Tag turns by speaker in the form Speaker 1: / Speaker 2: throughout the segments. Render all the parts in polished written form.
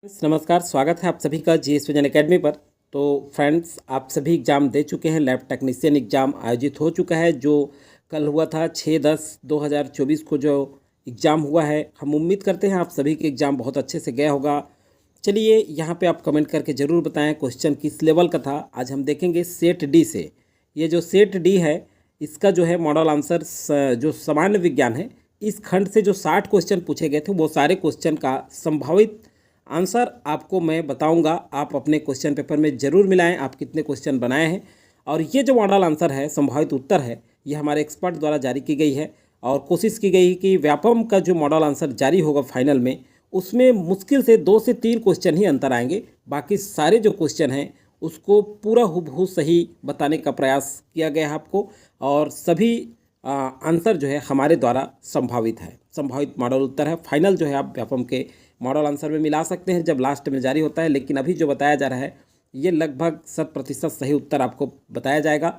Speaker 1: नमस्कार, स्वागत है आप सभी का जीएस विजन एकेडमी पर। तो फ्रेंड्स, आप सभी एग्ज़ाम दे चुके हैं। लैब टेक्नीशियन एग्ज़ाम आयोजित हो चुका है जो कल हुआ था 6/10/2024 को जो एग्ज़ाम हुआ है। हम उम्मीद करते हैं आप सभी के एग्ज़ाम बहुत अच्छे से गया होगा। चलिए यहाँ पे आप कमेंट करके ज़रूर बताएं क्वेश्चन किस लेवल का था। आज हम देखेंगे सेट डी से। ये जो सेट डी है इसका जो है मॉडल आंसर जो सामान्य विज्ञान है, इस खंड से जो 60 क्वेश्चन पूछे गए थे वो सारे क्वेश्चन का संभावित आंसर आपको मैं बताऊंगा। आप अपने क्वेश्चन पेपर में ज़रूर मिलाएं आप कितने क्वेश्चन बनाए हैं। और ये जो मॉडल आंसर है, संभावित उत्तर है, ये हमारे एक्सपर्ट द्वारा जारी की गई है और कोशिश की गई कि व्यापम का जो मॉडल आंसर जारी होगा फाइनल में, उसमें मुश्किल से 2 से 3 क्वेश्चन ही अंतर आएंगे। बाकी सारे जो क्वेश्चन हैं उसको पूरा हुबहू सही बताने का प्रयास किया गया है आपको। और सभी आंसर जो है हमारे द्वारा संभावित है, संभावित मॉडल उत्तर है। फाइनल जो है आप व्यापम के मॉडल आंसर में मिला सकते हैं जब लास्ट में जारी होता है, लेकिन अभी जो बताया जा रहा है ये लगभग 100% सही उत्तर आपको बताया जाएगा।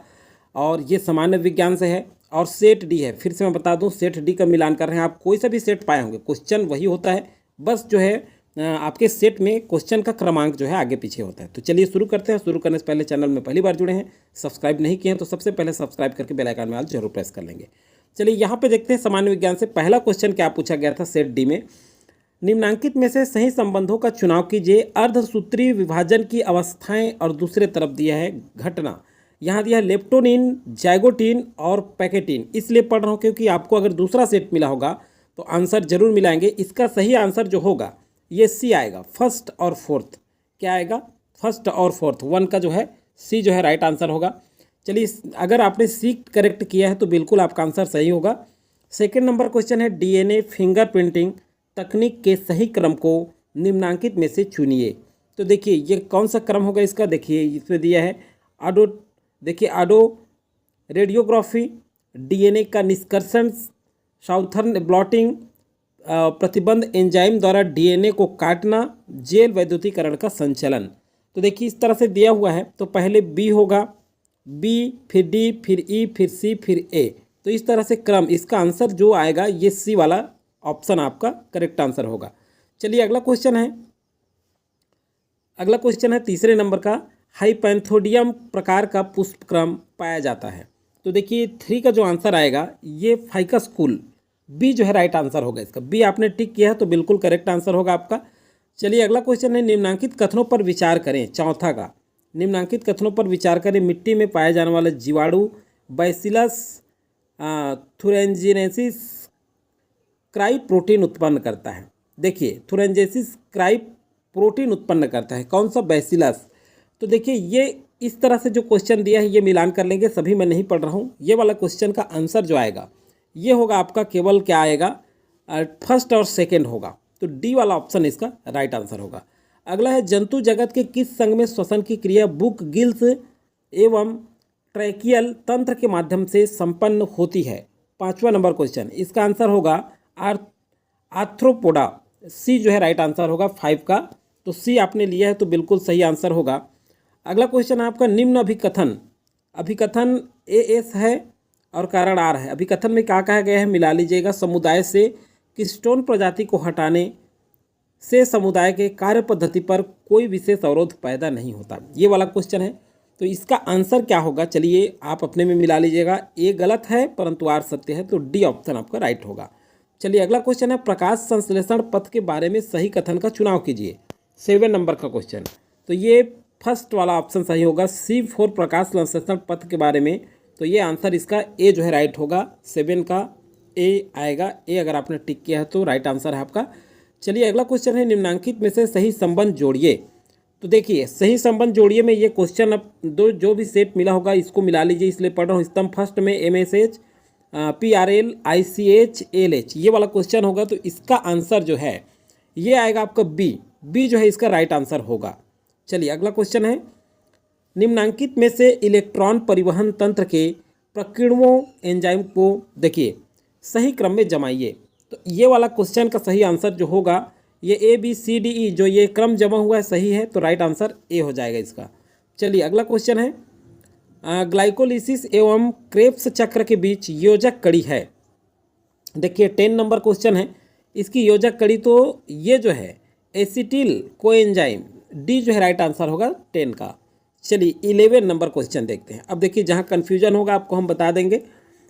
Speaker 1: और ये सामान्य विज्ञान से है और सेट डी है। फिर से मैं बता दूं, सेट डी का मिलान कर रहे हैं आप, कोई सा भी सेट पाए होंगे, क्वेश्चन वही होता है, बस जो है आपके सेट में क्वेश्चन का क्रमांक जो है आगे पीछे होता है। तो चलिए शुरू करते हैं। शुरू करने से पहले चैनल में पहली बार जुड़े हैं, सब्सक्राइब नहीं किए हैं तो सबसे पहले सब्सक्राइब करके बेल आइकन में ऑल जरूर प्रेस कर लेंगे। चलिए यहाँ पे देखते हैं सामान्य विज्ञान से पहला क्वेश्चन क्या पूछा गया था सेट डी में। निम्नांकित में से सही संबंधों का चुनाव कीजिए। अर्धसूत्री विभाजन की अवस्थाएं और दूसरे तरफ दिया है घटना। यहाँ दिया है लेप्टोनिन, जाइगोटिन और पैकेटिन। इसलिए पढ़ रहा हूँ क्योंकि आपको अगर दूसरा सेट मिला होगा तो आंसर जरूर मिलाएंगे। इसका सही आंसर जो होगा ये सी आएगा, फर्स्ट और फोर्थ। क्या आएगा? फर्स्ट और फोर्थ। 1 का जो है सी जो है राइट आंसर होगा। चलिए, अगर आपने सी करेक्ट किया है तो बिल्कुल आपका आंसर सही होगा। सेकेंड नंबर क्वेश्चन है डीएनए फिंगरप्रिंटिंग तकनीक के सही क्रम को निम्नांकित में से चुनिए। तो देखिए ये कौन सा क्रम होगा इसका, देखिए इसमें दिया है आडो रेडियोग्राफी, डीएनए का निष्कर्षण, साउथर्न ब्लॉटिंग, प्रतिबंध एंजाइम द्वारा डीएनए को काटना, जेल वैद्युतीकरण का संचलन। तो देखिए इस तरह से दिया हुआ है, तो पहले बी होगा, बी फिर डी फिर ई फिर सी फिर ए। तो इस तरह से क्रम, इसका आंसर जो आएगा ये सी वाला ऑप्शन आपका करेक्ट आंसर होगा। चलिए अगला क्वेश्चन है तीसरे नंबर का। हाइपैंथोडियम प्रकार का पुष्पक्रम पाया जाता है। तो देखिए 3 का जो आंसर आएगा ये फाइकस कुल, बी जो है राइट आंसर होगा इसका। बी आपने टिक किया है तो बिल्कुल करेक्ट आंसर होगा आपका। चलिए अगला क्वेश्चन है निम्नांकित कथनों पर विचार करें। चौथा का, निम्नांकित कथनों पर विचार करें। मिट्टी में पाए जाने वाला जीवाणु बैसिलस थुरेंजिनेसिस क्राई प्रोटीन उत्पन्न करता है। देखिए थुरेंजेसिस क्राई प्रोटीन उत्पन्न करता है, कौन सा? बैसिलस। तो देखिए ये इस तरह से जो क्वेश्चन दिया है ये मिलान कर लेंगे, सभी मैं नहीं पढ़ रहा हूँ। ये वाला क्वेश्चन का आंसर जो आएगा ये होगा आपका केवल क्या आएगा, फर्स्ट और सेकेंड होगा। तो डी वाला ऑप्शन इसका राइट आंसर होगा। अगला है जंतु जगत के किस संघ में श्वसन की क्रिया बुक गिल्स एवं ट्रैकियल तंत्र के माध्यम से संपन्न होती है? 5वां नंबर क्वेश्चन, इसका आंसर होगा आर्थ्रोपोडा। सी जो है राइट आंसर होगा 5 का। तो सी आपने लिया है तो बिल्कुल सही आंसर होगा। अगला क्वेश्चन है आपका निम्न अभिकथन ए एस है और कारण आर है। अभिकथन में क्या कहा गया है मिला लीजिएगा। समुदाय से किस्टोन प्रजाति को हटाने से समुदाय के कार्य पद्धति पर कोई विशेष अवरोध पैदा नहीं होता, ये वाला क्वेश्चन है। तो इसका आंसर क्या होगा, चलिए आप अपने में मिला लीजिएगा। ए गलत है परंतु आर सत्य है, तो डी ऑप्शन आपका राइट होगा। चलिए अगला क्वेश्चन है प्रकाश संश्लेषण पथ के बारे में सही कथन का चुनाव कीजिए। 7 नंबर का क्वेश्चन। तो ये फर्स्ट वाला ऑप्शन सही होगा, C4 प्रकाश संश्लेषण पथ के बारे में। तो ये आंसर इसका ए जो है राइट होगा। 7 का ए आएगा। ए अगर आपने टिक किया है तो राइट आंसर है आपका। चलिए अगला क्वेश्चन है निम्नांकित में से सही संबंध जोड़िए। तो देखिए सही संबंध जोड़िए में ये क्वेश्चन अब जो भी सेट मिला होगा इसको मिला लीजिए, इसलिए पढ़ रहा हूँ। स्तंभ फर्स्ट में MSH PRL ICH LH ये वाला क्वेश्चन होगा। तो इसका आंसर जो है ये आएगा आपका बी जो है इसका राइट आंसर होगा। चलिए अगला क्वेश्चन है निम्नांकित में से इलेक्ट्रॉन परिवहन तंत्र के प्रकीर्णों एंजाइम को देखिए सही क्रम में जमाइए। तो ये वाला क्वेश्चन का सही आंसर जो होगा ये ABCDE जो ये क्रम जमा हुआ है सही है, तो राइट आंसर ए हो जाएगा इसका। चलिए अगला क्वेश्चन है ग्लाइकोलिसिस एवं क्रेब्स चक्र के बीच योजक कड़ी है। देखिए 10 नंबर क्वेश्चन है, इसकी योजक कड़ी तो ये जो है एसिटिल कोएंजाइम, डी जो है राइट आंसर होगा 10 का। चलिए 11 नंबर क्वेश्चन देखते हैं। अब देखिए जहाँ कन्फ्यूजन होगा आपको हम बता देंगे।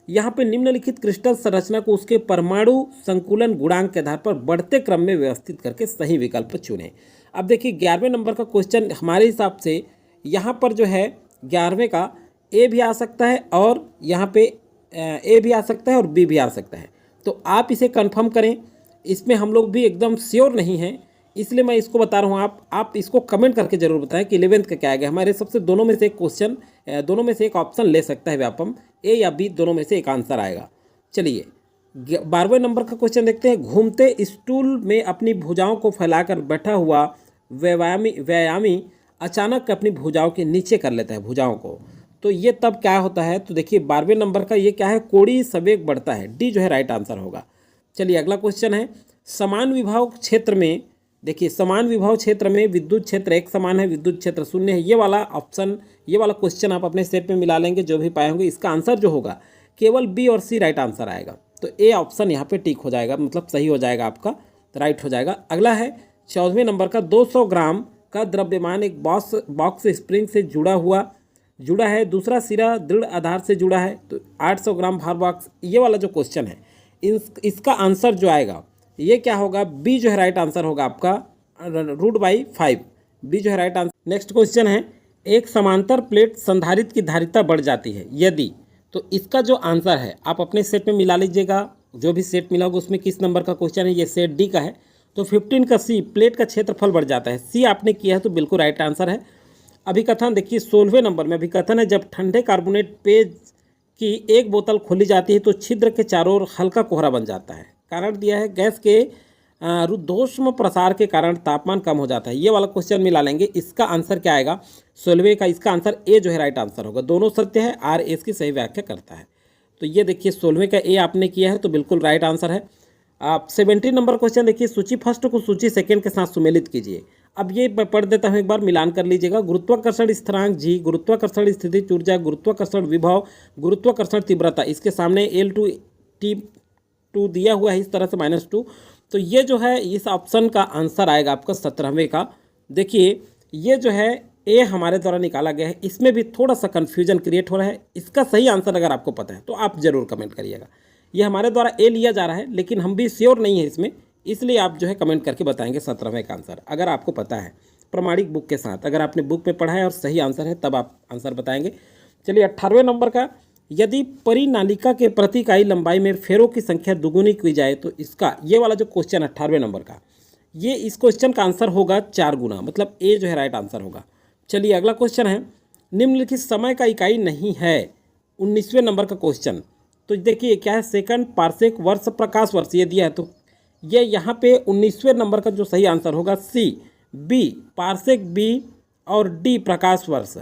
Speaker 1: यहाँ पे निम्नलिखित क्रिस्टल संरचना को उसके परमाणु संकुलन गुणांक के आधार पर बढ़ते क्रम में व्यवस्थित करके सही विकल्प चुनें। अब देखिए 11वें नंबर का क्वेश्चन हमारे हिसाब से यहाँ पर जो है 11वें का ए भी आ सकता है और यहाँ पे ए भी आ सकता है और बी भी आ सकता है। तो आप इसे कंफर्म करें, इसमें हम लोग भी एकदम श्योर नहीं हैं, इसलिए मैं इसको बता रहा हूँ। आप इसको कमेंट करके जरूर बताएं कि 11th का क्या आएगा। हमारे सबसे दोनों में से एक क्वेश्चन, दोनों में से एक ऑप्शन ले सकता है व्यापम, ए या बी, दोनों में से एक आंसर आएगा। चलिए 12वें नंबर का क्वेश्चन देखते हैं। घूमते स्टूल में अपनी भुजाओं को फैलाकर बैठा हुआ व्यायामी अचानक अपनी भुजाओं के नीचे कर लेता है भुजाओं को, तो ये तब क्या होता है? तो देखिए 12वें नंबर का ये क्या है? कोणीय संवेग बढ़ता है, डी जो है राइट आंसर होगा। चलिए अगला क्वेश्चन है। समान विभव क्षेत्र में, देखिए समान विभव क्षेत्र में विद्युत क्षेत्र एक समान है, विद्युत क्षेत्र शून्य है। ये वाला ऑप्शन, ये वाला क्वेश्चन आप अपने सेट में मिला लेंगे जो भी पाए होंगे। इसका आंसर जो होगा केवल बी और सी राइट आंसर आएगा। तो ए ऑप्शन यहाँ पे टिक हो जाएगा, मतलब सही हो जाएगा आपका, राइट हो जाएगा। अगला है 14वें नंबर का। 200 ग्राम का द्रव्यमान एक बॉक्स स्प्रिंग से जुड़ा है, दूसरा सिरा दृढ़ आधार से जुड़ा है, तो 800 ग्राम भार बॉक्स। ये वाला जो क्वेश्चन है इसका आंसर जो आएगा ये क्या होगा? बी जो है राइट आंसर होगा आपका, √5, बी जो है राइट आंसर। नेक्स्ट क्वेश्चन है। एक समांतर प्लेट संधारित्र की धारिता बढ़ जाती है यदि, तो इसका जो आंसर है आप अपने सेट में मिला लीजिएगा, जो भी सेट मिला होगा उसमें किस नंबर का क्वेश्चन है, ये सेट डी का है। तो 15 का सी, प्लेट का क्षेत्रफल बढ़ जाता है, सी आपने किया है तो बिल्कुल राइट आंसर है। अभिकथन देखिए 16वें नंबर में अभिकथन है। जब ठंडे कार्बोनेट पेय की एक बोतल खोली जाती है तो छिद्र के चारों ओर हल्का कोहरा बन जाता है। कारण दिया है गैस के रुद्धोष्म प्रसार के कारण तापमान कम हो जाता है। ये वाला क्वेश्चन मिला लेंगे। इसका आंसर क्या आएगा 16वें का? इसका आंसर ए जो है राइट आंसर होगा। दोनों सत्य है, आर एस की सही व्याख्या करता है। तो ये देखिए 16वें का ए आपने किया है तो बिल्कुल राइट आंसर है। आप 17 नंबर क्वेश्चन देखिए। सूची फर्स्ट को सूची सेकेंड के साथ सुमेलित कीजिए। अब ये मैं पढ़ देता हूँ, एक बार मिलान कर लीजिएगा। गुरुत्वाकर्षण स्थिरांक जी, गुरुत्वाकर्षण स्थितिज ऊर्जा, गुरुत्वाकर्षण विभव, गुरुत्वाकर्षण तीव्रता, इसके सामने L2T2 दिया हुआ है इस तरह से -2। तो ये जो है इस ऑप्शन का आंसर आएगा आपका 17वें का। देखिए ये जो है ए हमारे द्वारा निकाला गया है, इसमें भी थोड़ा सा कन्फ्यूजन क्रिएट हो रहा है। इसका सही आंसर अगर आपको पता है तो आप जरूर कमेंट करिएगा। ये हमारे द्वारा ए लिया जा रहा है लेकिन हम भी श्योर नहीं है इसमें, इसलिए आप जो है कमेंट करके बताएंगे 17वें का आंसर अगर आपको पता है प्रमाणिक बुक के साथ। अगर आपने बुक में पढ़ा है और सही आंसर है तब आप आंसर बताएंगे। चलिए 18वें नंबर का। यदि परिनालिका के प्रति इकाई लंबाई में फेरों की संख्या दुगुनी की जाए तो इसका, ये वाला जो क्वेश्चन 18वें नंबर का, ये इस क्वेश्चन का आंसर होगा 4 गुना, मतलब ए जो है राइट आंसर होगा। चलिए अगला क्वेश्चन है। निम्नलिखित समय का इकाई नहीं है, 19वें नंबर का क्वेश्चन। तो देखिए क्या है, सेकंड, पार्सेक, वर्ष, प्रकाश वर्ष ये दिया है। तो ये यहाँ पे 19वें नंबर का जो सही आंसर होगा सी, बी पार्सेक बी और डी प्रकाश वर्ष।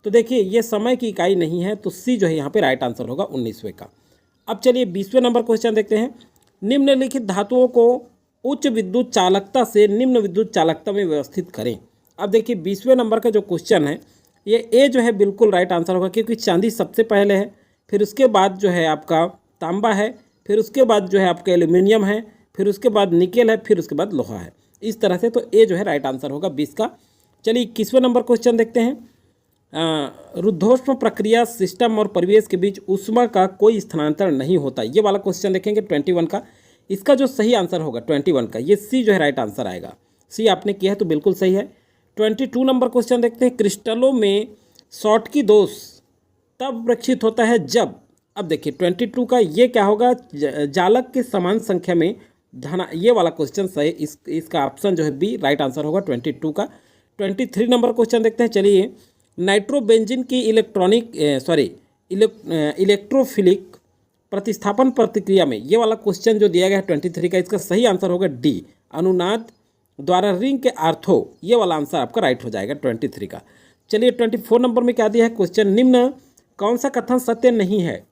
Speaker 1: तो देखिए ये समय की इकाई नहीं है तो सी जो है यहाँ पे राइट आंसर होगा 19वें का। अब चलिए 20वें नंबर क्वेश्चन देखते हैं। निम्नलिखित धातुओं को उच्च विद्युत चालकता से निम्न विद्युत चालकता में व्यवस्थित करें। अब देखिए 20वें नंबर का जो क्वेश्चन है ये ए जो है बिल्कुल राइट आंसर होगा, क्योंकि चांदी सबसे पहले है, फिर उसके बाद जो है आपका तांबा है, फिर उसके बाद जो है आपका एल्यूमिनियम है, फिर उसके बाद निकेल है, फिर उसके बाद लोहा है। इस तरह से तो ए जो है राइट आंसर होगा 20 का। चलिए 21वें नंबर क्वेश्चन देखते हैं। रुद्धोष्म प्रक्रिया सिस्टम और परिवेश के बीच ऊष्मा का कोई स्थानांतरण नहीं होता। ये वाला क्वेश्चन देखेंगे 21 का। इसका जो सही आंसर होगा 21 का, ये सी जो है राइट आंसर आएगा। सी आपने किया है तो बिल्कुल सही है। 22 नंबर क्वेश्चन देखते हैं। क्रिस्टलों में शॉटकी दोष तब प्रक्षित होता है जब, अब देखिए 22 का ये क्या होगा, जालक के समान संख्या में धना, ये वाला क्वेश्चन सही, इसका ऑप्शन जो है बी राइट आंसर होगा 22 का। 23 नंबर क्वेश्चन देखते हैं। चलिए नाइट्रोबेंजीन की इलेक्ट्रोफिलिक प्रतिस्थापन प्रतिक्रिया में, ये वाला क्वेश्चन जो दिया गया है 23 का, इसका सही आंसर होगा डी अनुनाद द्वारा रिंग के आर्थो। ये वाला आंसर आपका राइट हो जाएगा 23 का। चलिए 24 नंबर में क्या दिया है क्वेश्चन। निम्न कौन सा कथन सत्य नहीं है?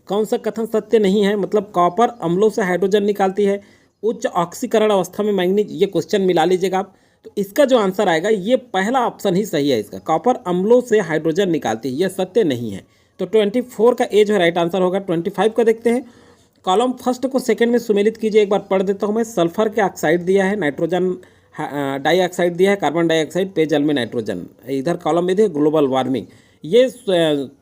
Speaker 1: कौन सा कथन सत्य नहीं है मतलब कॉपर अम्लों से हाइड्रोजन निकालती है, उच्च ऑक्सीकरण अवस्था में मैंगनीज, ये क्वेश्चन मिला लीजिएगा आप। तो इसका जो आंसर आएगा ये पहला ऑप्शन ही सही है इसका, कॉपर अम्लों से हाइड्रोजन निकालती है, यह सत्य नहीं है। तो 24 का ए जो है राइट आंसर होगा। 25 का देखते हैं। कॉलम फर्स्ट को सेकंड में सुमेलित कीजिए, एक बार पढ़ देता हूँ मैं। सल्फर के ऑक्साइड दिया है, नाइट्रोजन डाइऑक्साइड दिया है, कार्बन डाइऑक्साइड, पेयजल में नाइट्रोजन, इधर कॉलम में दिया ग्लोबल वार्मिंग। ये जो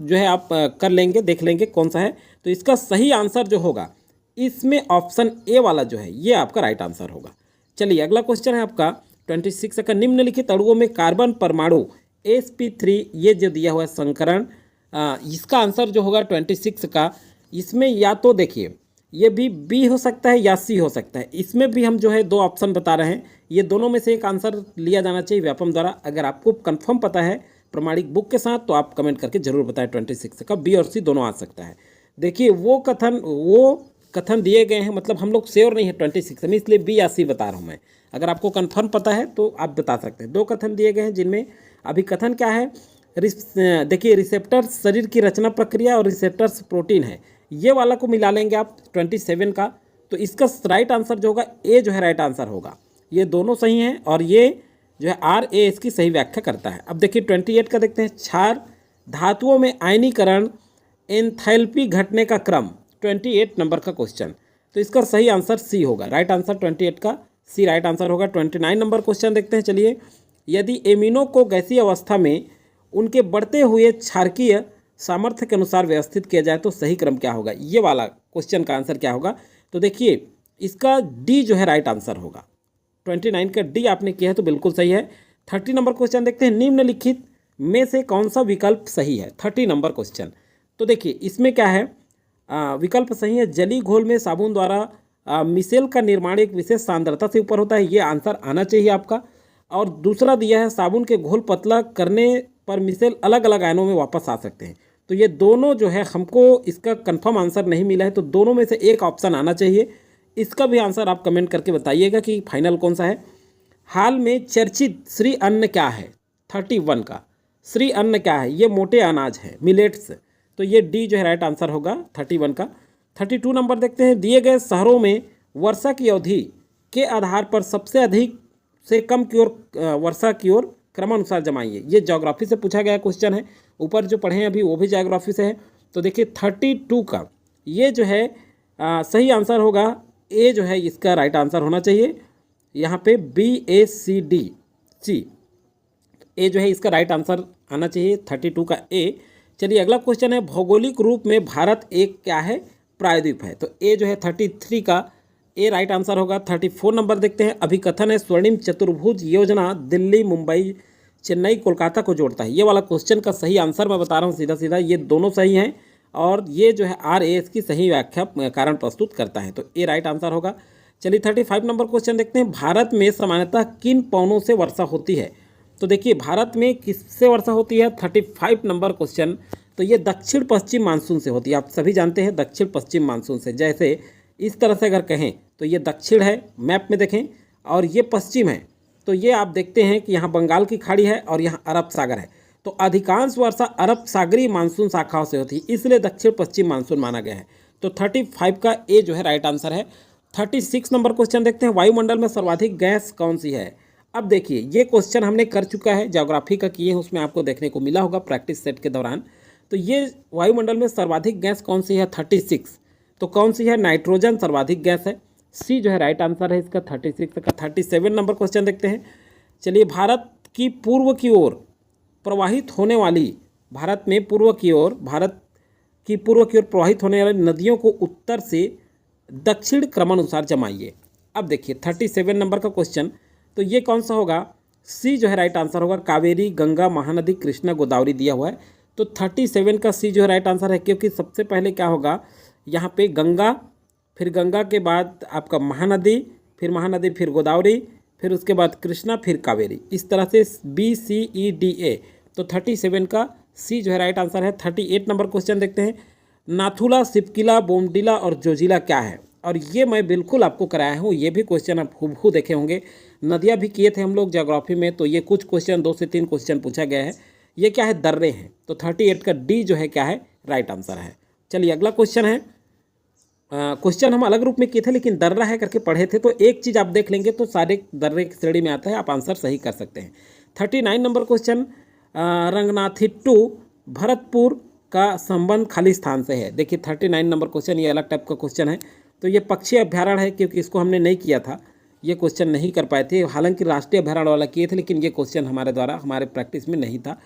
Speaker 1: है आप कर लेंगे, देख लेंगे कौन सा है। तो इसका सही आंसर जो होगा इसमें ऑप्शन ए वाला जो है ये आपका राइट आंसर होगा। चलिए अगला क्वेश्चन है आपका 26 का, निम्नलिखित अणुओं में कार्बन परमाणु sp3 ये जो दिया हुआ है संकरण, इसका आंसर जो होगा 26 का, इसमें या तो देखिए ये भी बी हो सकता है या सी हो सकता है। इसमें भी हम जो है दो ऑप्शन बता रहे हैं, ये दोनों में से एक आंसर लिया जाना चाहिए व्यापम द्वारा। अगर आपको कंफर्म पता है प्रमाणिक बुक के साथ तो आप कमेंट करके जरूर बताएं। 26 का बी और सी दोनों आ सकता है। देखिए वो कथन दिए गए हैं, मतलब हम लोग श्योर नहीं है 26 में, इसलिए बी या सी बता रहा हूँ मैं। अगर आपको कन्फर्म पता है तो आप बता सकते हैं। दो कथन दिए गए हैं जिनमें अभी कथन क्या है, देखिए रिसेप्टर्स शरीर की रचना प्रक्रिया और रिसेप्टर्स प्रोटीन है, ये वाला को मिला लेंगे आप 27 का। तो इसका राइट आंसर जो होगा ए जो है राइट आंसर होगा। ये दोनों सही हैं और ये जो है आर ए इसकी सही व्याख्या करता है। अब देखिए 28 का देखते हैं, क्षार धातुओं में आयनीकरण एंथैल्पी घटने का क्रम, 28 नंबर का क्वेश्चन। तो इसका सही आंसर सी होगा, राइट आंसर 28 का सी राइट आंसर होगा। 29 नंबर क्वेश्चन देखते हैं। चलिए, यदि एमिनो को गैसीय अवस्था में उनके बढ़ते हुए क्षारकीय सामर्थ्य के अनुसार व्यवस्थित किया जाए तो सही क्रम क्या होगा, ये वाला क्वेश्चन का आंसर क्या होगा। तो देखिए इसका डी जो है राइट आंसर होगा। 29 का डी आपने किया है तो बिल्कुल सही है। 30 नंबर क्वेश्चन देखते हैं, निम्नलिखित में से कौन सा विकल्प सही है। 30 नंबर क्वेश्चन, तो देखिए इसमें क्या है, विकल्प सही है, जली घोल में साबुन द्वारा मिसेल का निर्माण एक विशेष सांद्रता से ऊपर होता है, ये आंसर आना चाहिए आपका। और दूसरा दिया है, साबुन के घोल पतला करने पर मिसेल अलग अलग आयनों में वापस आ सकते हैं। तो ये दोनों जो है हमको इसका कंफर्म आंसर नहीं मिला है, तो दोनों में से एक ऑप्शन आना चाहिए। इसका भी आंसर आप कमेंट करके बताइएगा कि फाइनल कौन सा है। हाल में चर्चित श्री अन्न क्या है, 31 का श्री अन्न क्या है, ये मोटे अनाज है, मिलेट्स। तो ये डी जो है राइट आंसर होगा 31 का। 32 नंबर देखते हैं, दिए गए शहरों में वर्षा की अवधि के आधार पर सबसे अधिक से कम की ओर वर्षा की ओर क्रमानुसार जमाइए। ये ज्योग्राफी से पूछा गया क्वेश्चन है, ऊपर जो पढ़े हैं अभी वो भी ज्योग्राफी से है। तो देखिए 32 का ये जो है सही आंसर होगा, ए जो है इसका राइट आंसर होना चाहिए। यहाँ पे BACDC ए जो है इसका राइट आंसर आना चाहिए 32 का ए। चलिए अगला क्वेश्चन है, भौगोलिक रूप में भारत एक क्या है, प्रायद्वीप है। तो ए जो है 33 का ए राइट आंसर होगा। 34 नंबर देखते हैं, अभिकथन है स्वर्णिम चतुर्भुज योजना दिल्ली मुंबई चेन्नई कोलकाता को जोड़ता है, ये वाला क्वेश्चन का सही आंसर मैं बता रहा हूँ सीधा सीधा, ये दोनों सही हैं और ये जो है RAS की सही व्याख्या कारण प्रस्तुत करता है, तो ए राइट आंसर होगा। चलिए 35 नंबर क्वेश्चन देखते हैं, भारत में सामान्यतः किन पवनों से वर्षा होती है। तो देखिए भारत में किससे वर्षा होती है, 35 नंबर क्वेश्चन। तो ये दक्षिण पश्चिम मानसून से होती है, आप सभी जानते हैं दक्षिण पश्चिम मानसून से। जैसे इस तरह से अगर कहें तो ये दक्षिण है मैप में देखें, और ये पश्चिम है। तो ये आप देखते हैं कि यहाँ बंगाल की खाड़ी है और यहाँ अरब सागर है। तो अधिकांश वर्षा अरब सागरीय मानसून शाखाओं से होती है, इसलिए दक्षिण पश्चिम मानसून माना गया है। तो 35 का ए जो है राइट आंसर है। 36 नंबर क्वेश्चन देखते हैं, वायुमंडल में सर्वाधिक गैस कौन सी है। अब देखिए ये क्वेश्चन हमने कर चुका है, ज्योग्राफी का किए हैं, उसमें आपको देखने को मिला होगा प्रैक्टिस सेट के दौरान। तो ये वायुमंडल में सर्वाधिक गैस कौन सी है, 36। तो कौन सी है, नाइट्रोजन सर्वाधिक गैस है, सी जो है राइट आंसर है इसका 36 का। 37 नंबर क्वेश्चन देखते हैं, चलिए भारत की पूर्व की ओर प्रवाहित होने वाली, भारत की पूर्व की ओर प्रवाहित होने वाली नदियों को उत्तर से दक्षिण क्रमानुसार जमाइए। अब देखिए 37 नंबर का क्वेश्चन, तो ये कौन सा होगा, सी जो है राइट आंसर होगा, कावेरी गंगा महानदी कृष्णा गोदावरी दिया हुआ है। तो 37 का सी जो है राइट आंसर है, क्योंकि सबसे पहले क्या होगा, यहाँ पे गंगा, फिर गंगा के बाद आपका महानदी, फिर गोदावरी, फिर उसके बाद कृष्णा, फिर कावेरी, इस तरह से BCEDA। तो 37 का सी जो है राइट आंसर है। 38 नंबर क्वेश्चन देखते हैं, नाथुला, सिपकिला, बोमडिला और जोजिला क्या है। और ये मैं बिल्कुल आपको कराया हूँ, ये भी क्वेश्चन आप हूबहू देखे होंगे, नदियाँ भी किए थे हम लोग ज्योग्राफी में। तो ये कुछ क्वेश्चन 2 से 3 क्वेश्चन पूछा गया है। ये क्या है, दर्रे हैं। तो 38 का डी जो है क्या है, राइट आंसर है। चलिए अगला क्वेश्चन है, क्वेश्चन हम अलग रूप में किए थे लेकिन दर्रा है करके पढ़े थे, तो एक चीज़ आप देख लेंगे तो सारे दर्रे की श्रेणी में आता है, आप आंसर सही कर सकते हैं। 39 नंबर क्वेश्चन, रंगनाथिट्टू भरतपुर का संबंध खाली स्थान से है। देखिए 39 नंबर क्वेश्चन ये अलग टाइप का क्वेश्चन है। तो ये पक्षी अभ्यारण्य है, क्योंकि इसको हमने नहीं किया था, ये क्वेश्चन नहीं कर पाए थे। हालांकि राष्ट्रीय अभ्यारण्य वाला किए थे, लेकिन ये क्वेश्चन हमारे द्वारा हमारे प्रैक्टिस में नहीं था।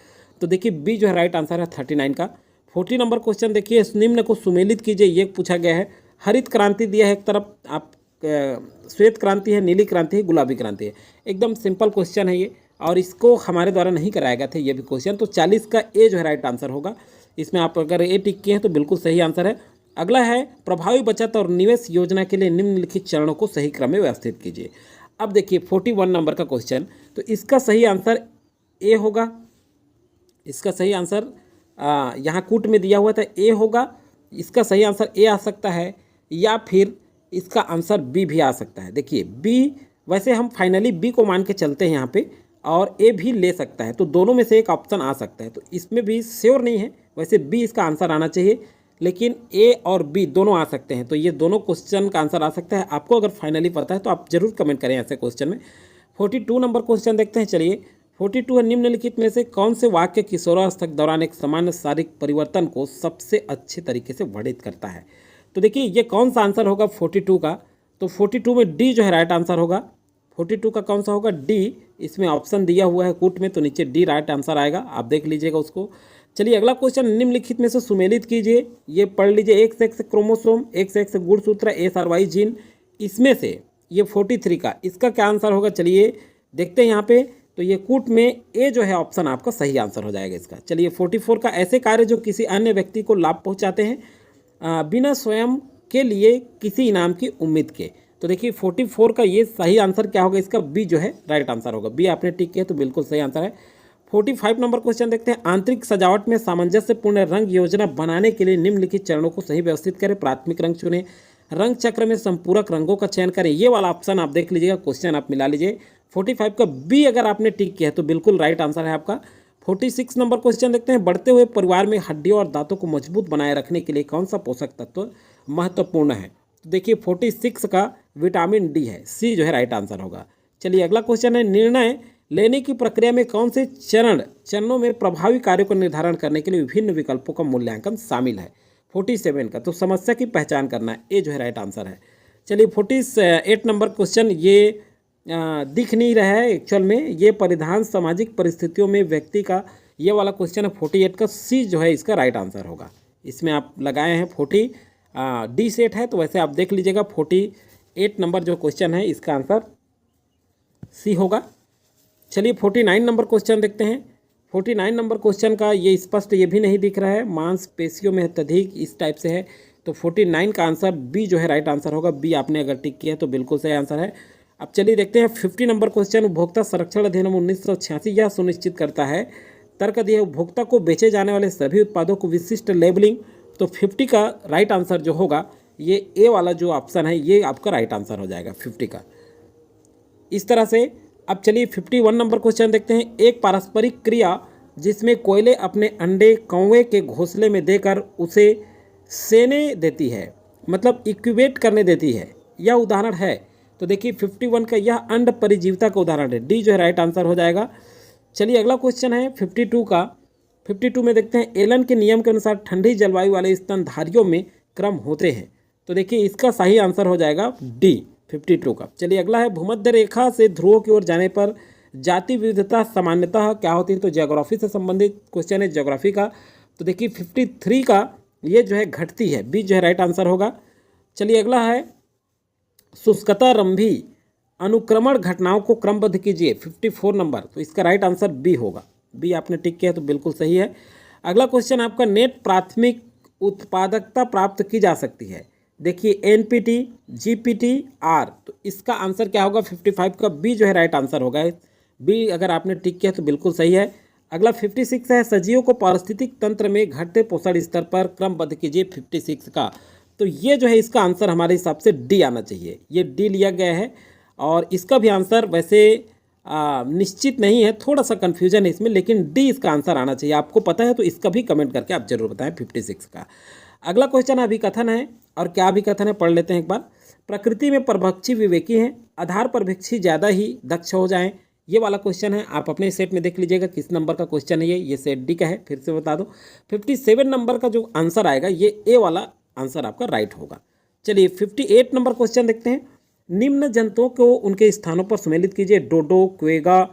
Speaker 1: तो देखिए बी जो है राइट आंसर है 39 का। 40 नंबर क्वेश्चन देखिए, निम्न को सुमेलित कीजिए, ये पूछा गया है। हरित क्रांति दिया है एक तरफ, आप श्वेत क्रांति है, नीली क्रांति है, गुलाबी क्रांति है। एकदम सिंपल क्वेश्चन है ये, और इसको हमारे द्वारा नहीं कराया गया था ये भी क्वेश्चन। तो 40 का ए जो है राइट आंसर होगा। इसमें आप अगर ए टिक किए हैं तो बिल्कुल सही आंसर है। अगला है प्रभावी बचत और निवेश योजना के लिए निम्नलिखित चरणों को सही क्रम में व्यवस्थित कीजिए। अब देखिए 41 नंबर का क्वेश्चन, तो इसका सही आंसर ए होगा। इसका सही आंसर यहाँ कूट में दिया हुआ था ए होगा। इसका सही आंसर ए आ सकता है, या फिर इसका आंसर बी भी आ सकता है। देखिए बी, वैसे हम फाइनली बी को मान के चलते हैं यहाँ पे, और ए भी ले सकता है, तो दोनों में से एक ऑप्शन आ सकता है। तो इसमें भी श्योर नहीं है, वैसे बी इसका आंसर आना चाहिए, लेकिन ए और बी दोनों आ सकते हैं। तो ये दोनों क्वेश्चन का आंसर आ सकता है। आपको अगर फाइनली पता है तो आप जरूर कमेंट करें ऐसे क्वेश्चन में। 42 नंबर क्वेश्चन देखते हैं। चलिए 42 है, निम्नलिखित में से कौन से वाक्य किशोरावस्था के दौरान एक सामान्य शारीरिक परिवर्तन को सबसे अच्छे तरीके से वर्णित करता है। तो देखिए ये कौन सा आंसर होगा 42 का, तो 42 में डी जो है राइट आंसर होगा। 42 का कौन सा होगा, डी। इसमें ऑप्शन दिया हुआ है कूट में, तो नीचे डी राइट आंसर आएगा, आप देख लीजिएगा उसको। चलिए अगला क्वेश्चन, निम्नलिखित में से सुमेलित कीजिए, ये पढ़ लीजिए। एक्स क्रोमोसोम, एक्स गुणसूत्र, SRY जीन, इसमें से ये 43 का इसका क्या आंसर होगा। चलिए देखते हैं यहाँ पे, तो ये कूट में ए जो है ऑप्शन आपका सही आंसर हो जाएगा इसका। चलिए 44 का, ऐसे कार्य जो किसी अन्य व्यक्ति को लाभ पहुँचाते हैं बिना स्वयं के लिए किसी इनाम की उम्मीद के। तो देखिए 44 का ये सही आंसर क्या होगा, इसका बी जो है राइट आंसर होगा। बी आपने टिक किया तो बिल्कुल सही आंसर है। 45 नंबर क्वेश्चन देखते हैं, आंतरिक सजावट में सामंजस्यपूर्ण रंग योजना बनाने के लिए निम्नलिखित चरणों को सही व्यवस्थित करें। प्राथमिक रंग चुनें, रंग चक्र में संपूरक रंगों का चयन करें। ये वाला ऑप्शन आप देख लीजिएगा, क्वेश्चन आप मिला लीजिए। 45 का बी अगर आपने टिक किया है तो बिल्कुल राइट आंसर है आपका। 46 नंबर क्वेश्चन देखते हैं, बढ़ते हुए परिवार में हड्डियों और दांतों को मजबूत बनाए रखने के लिए कौन सा पोषक तत्व महत्वपूर्ण है। तो देखिए 46 का विटामिन डी है, सी जो है राइट आंसर होगा। चलिए अगला क्वेश्चन है, निर्णय लेने की प्रक्रिया में कौन से चरणों में प्रभावी कार्यों का निर्धारण करने के लिए विभिन्न विकल्पों का मूल्यांकन शामिल है। 47 का, तो समस्या की पहचान करना है, ए जो है राइट आंसर है। चलिए 48 नंबर क्वेश्चन, ये दिख नहीं रहा है एक्चुअल में, ये परिधान सामाजिक परिस्थितियों में व्यक्ति का, ये वाला क्वेश्चन है 48 का, सी जो है इसका राइट आंसर होगा। इसमें आप लगाए हैं 40 डी सेट है, तो वैसे आप देख लीजिएगा 48 नंबर जो क्वेश्चन है इसका आंसर सी होगा। चलिए 49 नंबर क्वेश्चन देखते हैं। 49 नंबर क्वेश्चन का ये स्पष्ट ये भी नहीं दिख रहा है, मांसपेशियों में अत्यधिक, इस टाइप से है। तो 49 का आंसर बी जो है राइट आंसर होगा। बी आपने अगर टिक किया तो बिल्कुल सही आंसर है। अब चलिए देखते हैं 50 नंबर क्वेश्चन, उपभोक्ता संरक्षण अधिनियम 1986 यह सुनिश्चित करता है, तर्क दिया उपभोक्ता को बेचे जाने वाले सभी उत्पादों को विशिष्ट लेबलिंग। तो 50 का राइट आंसर जो होगा, ये ए वाला जो ऑप्शन है ये आपका राइट आंसर हो जाएगा 50 का। इस तरह से अब चलिए 51 नंबर क्वेश्चन देखते हैं, एक पारस्परिक क्रिया जिसमें कोयले अपने अंडे कौवे के घोंसले में देकर उसे सेने देती है, मतलब इक्यूबेट करने देती है, यह उदाहरण है। तो देखिए 51 का यह अंड परिजीवता का उदाहरण है, डी जो है राइट आंसर हो जाएगा। चलिए अगला क्वेश्चन है 52 का। 52 में देखते हैं, एलन के नियम के अनुसार ठंडी जलवायु वाले स्तनधारियों में क्रम होते हैं। तो देखिए इसका सही आंसर हो जाएगा डी 52 का। चलिए अगला है, भूमध्य रेखा से ध्रुवों की ओर जाने पर जाति विविधता सामान्यतः क्या होती है। तो ज्योग्राफी से संबंधित क्वेश्चन है, ज्योग्राफी का। तो देखिए 53 का ये जो है घटती है, बी जो है राइट आंसर होगा। चलिए अगला है, शुष्कतारंभी अनुक्रमण घटनाओं को क्रमबद्ध कीजिए, 54 नंबर। तो इसका राइट आंसर बी होगा। बी आपने टिक किया तो बिल्कुल सही है। अगला क्वेश्चन आपका, नेट प्राथमिक उत्पादकता प्राप्त की जा सकती है। देखिए एनपीटी, जीपीटी, आर, तो इसका आंसर क्या होगा 55 का, बी जो है राइट आंसर होगा। बी अगर आपने टिक किया तो बिल्कुल सही है। अगला 56 है, सजीवों को पारिस्थितिक तंत्र में घटते पोषण स्तर पर क्रमबद्ध कीजिए, 56 का। तो ये जो है इसका आंसर हमारे हिसाब से डी आना चाहिए, ये डी लिया गया है। और इसका भी आंसर वैसे निश्चित नहीं है, थोड़ा सा कन्फ्यूजन है इसमें, लेकिन डी इसका आंसर आना चाहिए। आपको पता है तो इसका भी कमेंट करके आप जरूर बताएं 56 का। अगला क्वेश्चन अभिकथन है, और क्या अभिकथन है पढ़ लेते हैं एक बार। प्रकृति में परभक्षी विवेकी हैं, आधार पर भिक्षी ज़्यादा ही दक्ष हो जाएं, ये वाला क्वेश्चन है। आप अपने सेट में देख लीजिएगा किस नंबर का क्वेश्चन है ये सेट डी का है, फिर से बता दो। 57 नंबर का जो आंसर आएगा ये ए वाला आंसर आपका राइट होगा। चलिए 58 नंबर क्वेश्चन देखते हैं। निम्न जंतुओं को उनके स्थानों पर सम्मिलित कीजिए। डोडो, क्वेगा,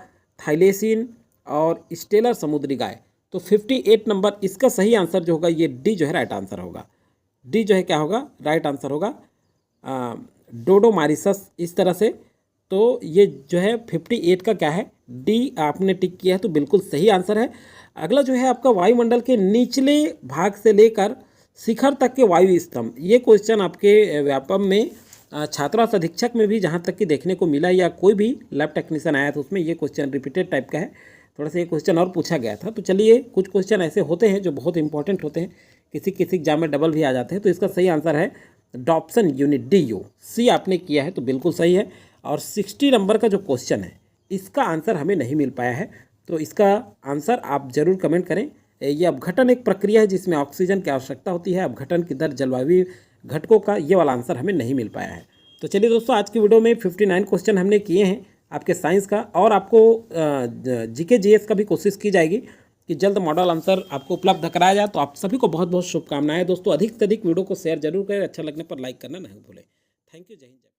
Speaker 1: थाइलेसिन और स्टेलर समुद्री गाय। तो 58 नंबर इसका सही आंसर जो होगा ये डी जो है राइट आंसर होगा। डी जो है क्या होगा, राइट आंसर होगा डोडो मारिसस इस तरह से। तो ये जो है 58 का क्या है, डी आपने टिक किया है तो बिल्कुल सही आंसर है। अगला जो है आपका वायुमंडल के निचले भाग से लेकर शिखर तक के वायु स्तंभ। ये क्वेश्चन आपके व्यापम में छात्रावास अधीक्षक में भी जहाँ तक कि देखने को मिला, या कोई भी लैब टेक्नीशियन आया था उसमें ये क्वेश्चन रिपीटेड टाइप का है। थोड़ा सा ये क्वेश्चन और पूछा गया था। तो चलिए, कुछ क्वेश्चन ऐसे होते हैं जो बहुत इंपॉर्टेंट होते हैं, किसी किसी एग्जाम में डबल भी आ जाते हैं। तो इसका सही आंसर है डॉप्सन यूनिट, DU। सी आपने किया है तो बिल्कुल सही है। और 60 नंबर का जो क्वेश्चन है इसका आंसर हमें नहीं मिल पाया है, तो इसका आंसर आप जरूर कमेंट करें। ये अपघटन एक प्रक्रिया है जिसमें ऑक्सीजन की आवश्यकता होती है। अपघटन की दर जलवायु घटकों का, ये वाला आंसर हमें नहीं मिल पाया है। तो चलिए दोस्तों, आज की वीडियो में 59 क्वेश्चन हमने किए हैं आपके साइंस का, और आपको GK GS का भी कोशिश की जाएगी कि जल्द मॉडल आंसर आपको उपलब्ध कराया जाए। तो आप सभी को बहुत बहुत शुभकामनाएं दोस्तों। अधिक से अधिक वीडियो को शेयर जरूर करें, अच्छा लगने पर लाइक करना नहीं भूलें। थैंक यू, जय हिंद।